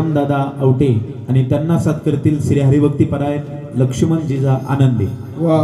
जयराम दादा आवटे आणि त्यांना साथ करतील श्री हरिभक्ती परायण लक्ष्मण जिजा आनंदी। वा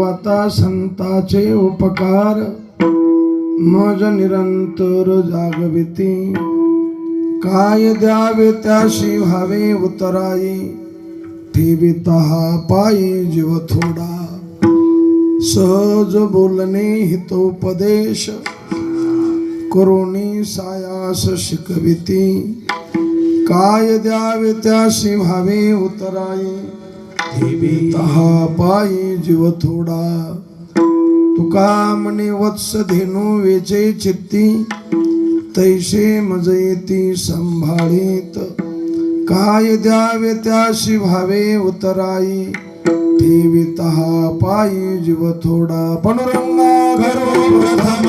वाता संताचे उपकार मज निरंतर जागविती काय द्यावे त्याशी व्हावे उतराई ठेविता पायी जीव थोडा सहज बोलणे हितोपदेश करुणी सायास शिकविती काय द्यावे त्याशी व्हावे उतराई ठेविता पायी जीव थोडा तुका म्हणे वत्स धेनू वेचे चित्ती तैसे मज येती संभाळीत काय द्यावे त्याशी व्हावे उतराई ठेविता पायी जीव थोडा पांडुरंगा घरो प्रथम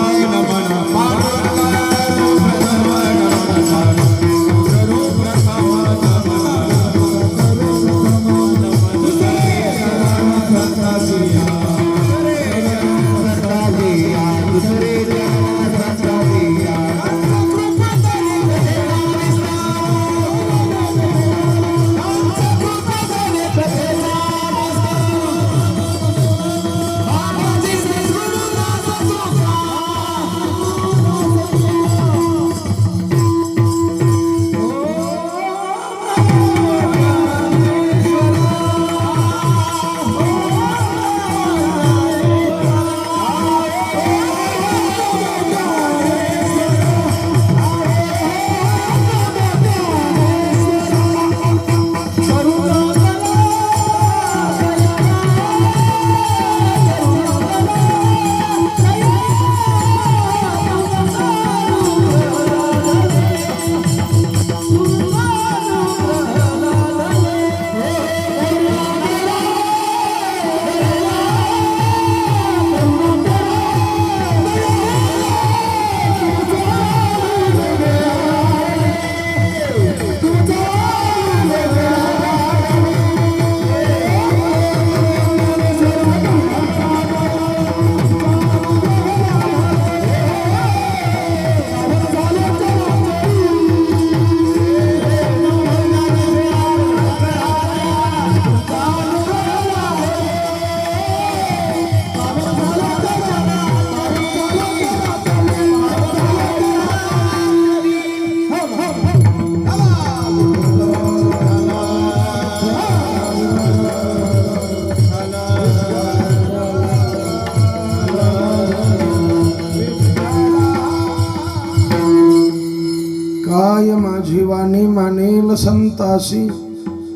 काय माझी वाणी मानेल संतासी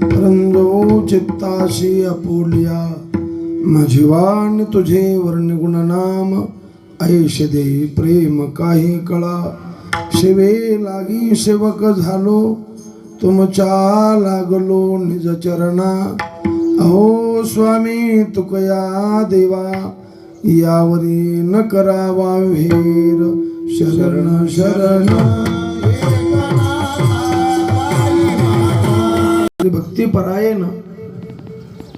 रंजो चित्ताशी अपोलिया माझी वाणी तुझे वर्णगुण नाम ऐश दे प्रेम काही कळा शिवे लागी सेवक झालो तुमच्या लागलो निज चरणा अहो स्वामी तुकया देवा यावरी न करावा वेर शरण शरण भक्तिपरायण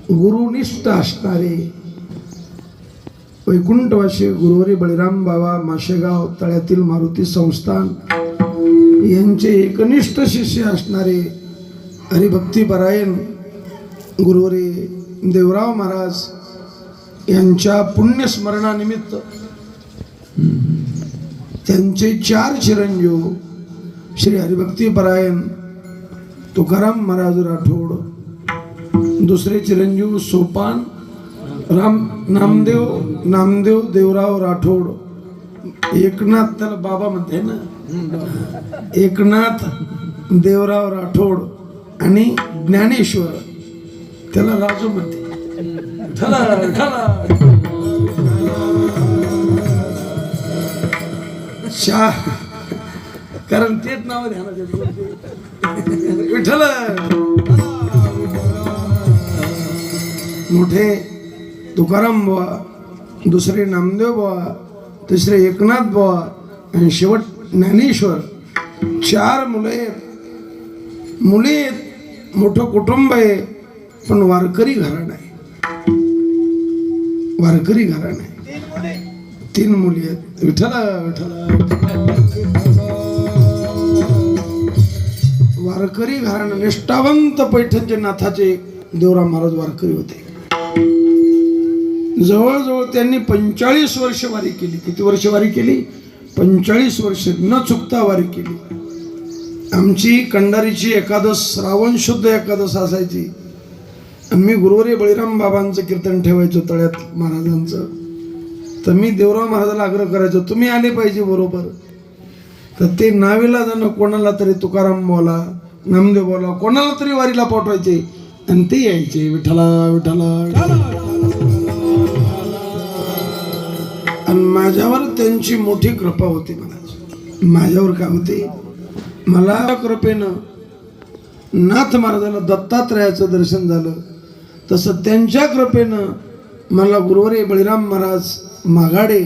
गुरुनिष्ठ असणारे वैकुंठवासी गुरुवरी बळीराम बाबा माशेगाव तळ्यातील मारुती संस्थान यांचे एकनिष्ठ शिष्य असणारे हरिभक्तिपरायण गुरुवरी देवराव महाराज यांच्या पुण्यस्मरणानिमित्त त्यांचे 4 चिरंजीव श्री हरिभक्तिपरायण तुकाराम महाराज राठोड, दुसरे चिरंजीव सोपान नामदेव देवराव राठोड, एकनाथ त्याला बाबा म्हणते ना, एकनाथ देवराव राठोड आणि ज्ञानेश्वर त्याला राजू म्हणते. कारण तेच नाव ध्यानात विठ्ठल. मोठे तुकाराम बुवा, दुसरे नामदेव बुवा, तिसरे एकनाथ बुवा आणि शेवट ज्ञानेश्वर. 4 मुले मोठं कुटुंब आहे, पण वारकरी घराणं आहे. वारकरी घराणं आहे. 3 मुली आहेत. विठ्ठल वारकरी घराणं. निष्ठावंत पैठणचे नाथाचे देवराम महाराज वारकरी होते. जवळजवळ त्यांनी 45 वर्ष वारी केली. किती वर्ष वारी केली? 45 वर्ष न चुकता वारी केली. आमची कंडारीची एकादश श्रावण शुद्ध एकादश असायची. मी गुरुवारी बळीराम बाबांचं कीर्तन ठेवायचो तळ्यात महाराजांचं. तर मी देवराव महाराजाला आग्रह करायचो तुम्ही आले पाहिजे बरोबर. तर ते नाविलाजानं कोणाला तरी तुकाराम बोला, नामदेव बोला, कोणाला तरी वारीला पाठवायचे आणि ते यायचे विठ्ठला विठ्ठला विठ्ठला. आणि माझ्यावर त्यांची मोठी कृपा होती. माझ्यावर काय होते? मला कृपेनं नाथ महाराजाला दत्तात्रयाचं दर्शन झालं. तसं त्यांच्या कृपेनं मला गुरुवारी बळीराम महाराज मागाडे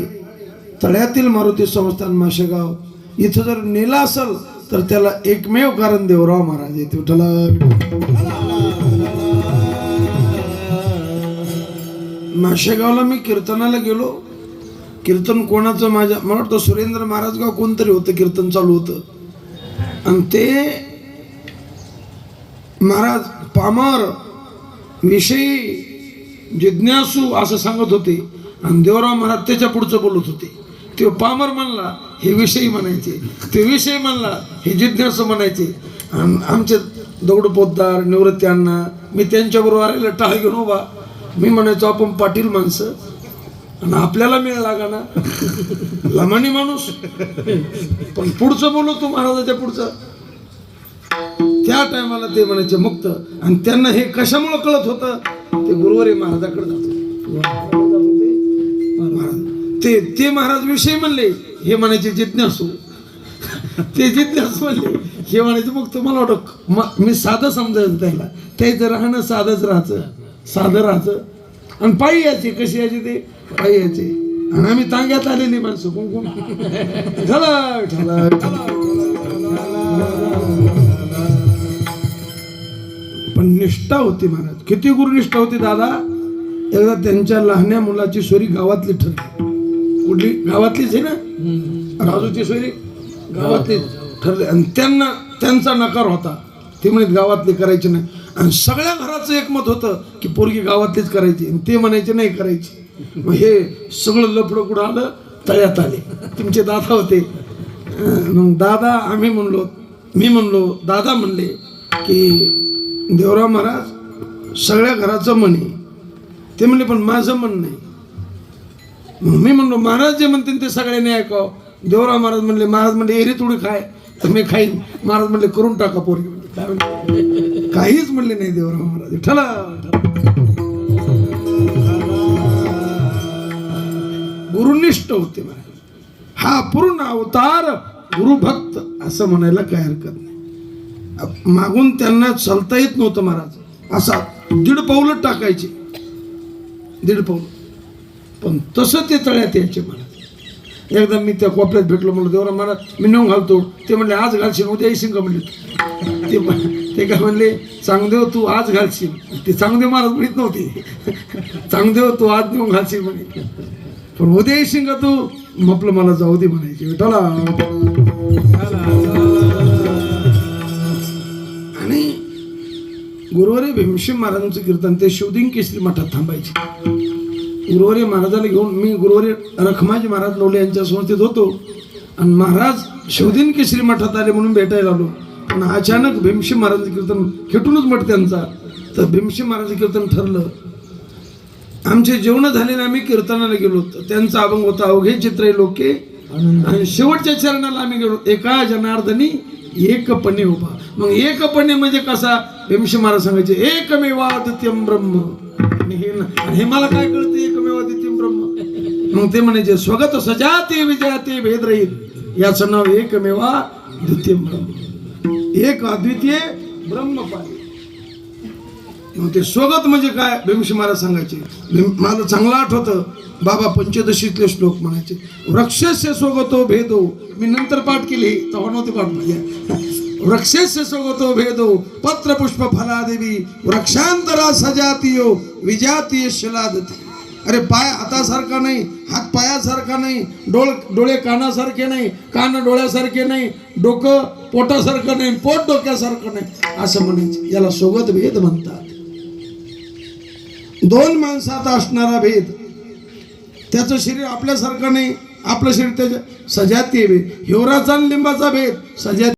तळ्यातील मारुती संस्थान माशेगाव इथं जर नेला असेल तर त्याला एकमेव कारण देवराव महाराज येते विठ्ठला. माशेगावला मी कीर्तनाला गेलो. कीर्तन कोणाचं? मला वाटतं सुरेंद्र महाराज गाव कोणतरी होतं, कीर्तन चालू होतं. आणि ते महाराज पामर विषयी जिज्ञासू असं सांगत होते आणि देवराव महाराज त्याच्या पुढचं बोलत होते. ते पामर म्हणला हे विषयी म्हणायचे, ते विषय म्हणला हे जिज्ञासू म्हणायचे. आणि आमचे दगड पोतदार निवृत्ती अण्णा, मी त्यांच्याबरोबर आलेलं टाळ घेऊन उभा. मी म्हणायचो आपण पाटील माणसं आणि आपल्याला मिळ लागा ना लमानी माणूस, पण पुढचं बोलतो महाराजाच्या पुढचं. त्या टायमाला ते म्हणायचे मुक्त. आणि त्यांना हे कशामुळे कळत होतं? ते गुरुवारी महाराजाकडे जात होते. ते महाराज विषय म्हणले हे म्हणायचे जिज्ञासू, ते जिज्ञासू म्हणले हे म्हणायचे मुक्त. मला वाटत मी साधं समजायचं त्याला, त्याचं राहणं साधंच राहायचं, साधं राहायचं. आणि पायी यायचे. कशी यायचे? ते पायी यायचे. आणि आम्ही तांग्यात आलेली माणसं कोण झाला ठला. पण निष्ठा होती महाराज. किती गुरुनिष्ठा होती दादा. एकदा त्यांच्या लहान्या मुलाची सोयरी गावातली ठरली. कुठली? गावातलीच आहे ना, राजूची सोयरी गावातली ठरली. आणि त्यांचा नकार होता. ते म्हणत गावातली करायची नाही. आणि सगळ्या घराचं एकमत होतं की पोरगी गावातलीच करायची. आणि ते म्हणायचे नाही करायची. मग हे सगळं लफडं कुठं आलं? तळ्यात आले. तुमचे दादा होते. मग दादा मी म्हणलो दादा म्हणले की देवराव महाराज सगळ्या घराचं म्हण आहे. ते म्हणले पण माझं म्हण नाही. मी म्हणलो महाराज जे म्हणतील ते सगळ्यांनी ऐकावं. देवराव महाराज म्हणले एरी तुडी खाय तर मी खाईन. महाराज म्हणले करून टाका पोरगी. काय म्हणले? काहीच म्हणले नाही देवराव महाराज. ठला गुरुनिष्ठ होते महाराज. हा पूर्ण अवतार गुरुभक्त असं म्हणायला काय हरकत नाही. मागून त्यांना चालता येत नव्हतं महाराज. असा 1.5 पाऊल टाकायचे, 1.5 पाऊल. पण तसं ते तळ्यात यायचे महाराज. एकदा मी त्या कोपऱ्यात भेटलो. म्हणलं देवराव महाराज मी नेऊन घालतो. ते म्हणले आज घालशील उद्या येशील का? म्हणले ते काय म्हणले चांगदेव तू आज घालशील. ते चांगदेव महाराज म्हणत नव्हते. चांगदेव तू आज नेऊन घालशील म्हणे, पण उद्या येशील का तू? म्हटलं मला जाऊ दे म्हणायचे विठ्ठला. आणि गुरुवारी भीमसेन महाराजांचं कीर्तन ते शिवदिंग केसरी मठात थांबायचे. गुरुवारी महाराजाला घेऊन मी गुरुवारी रखमाजी महाराज लोले यांच्या संस्थेत होतो. आणि महाराज शिवदिंग केसरी मठात आले म्हणून भेटायला आलो. पण अचानक भीमसेन महाराजांचं कीर्तन खेटूनच मठ त्यांचा. तर भीमसेन महाराजांचं कीर्तन ठरलं. आमचे जेवण झाले. आम्ही कीर्तनाला गेलो. त्यांचा अभंग होता अवघे चित्रे लोके. आणि शेवटच्या चरणाला आम्ही गेलो. एका जनार्दनी एकपणे उभा. मग एकपणे म्हणजे कसा? भीमसेन महाराज सांगायचे एकमेवाद्वितीयं ब्रह्म. आणि हे मला काय कळतं एकमेवाद्वितीयं ब्रह्म? मग ते म्हणायचे स्वगत सजाते विजयाते भेदरहित याचं नाव एकमेवाद्वितीयं ब्रह्म. एक अद्वितीय ब्रह्म पाहिजे. मग ते स्वगत म्हणजे काय? भीमसेन महाराज सांगायचे. मला चांगलं आठवतं बाबा पंचदशीतले श्लोक म्हणायचे. वृक्षस्य स्वगतो भेदो. मी नंतर पाठ केली तेव्हा नव्हते पाठ म्हणजे. वृक्षस्य स्वगतो भेदो पत्र पुष्प फलादेवी वृक्षांतरा सजातीयो विजातीय शिलादती. अरे पाय हातासारखा नाही, हात पायासारखा नाही, डोळे कानासारखे नाही, कान डोळ्यासारखे नाही, डोकं पोटासारखं नाही, पोट डोक्यासारखं नाही असं म्हणायचे. याला स्वगत भेद म्हणतात. 2 माणसात असणारा भेद त्याचं शरीर आपल्यासारखं नाही, आपलं शरीर त्याच्या सजाती भेद, हिवराचा आणि लिंबाचा भेद सजाती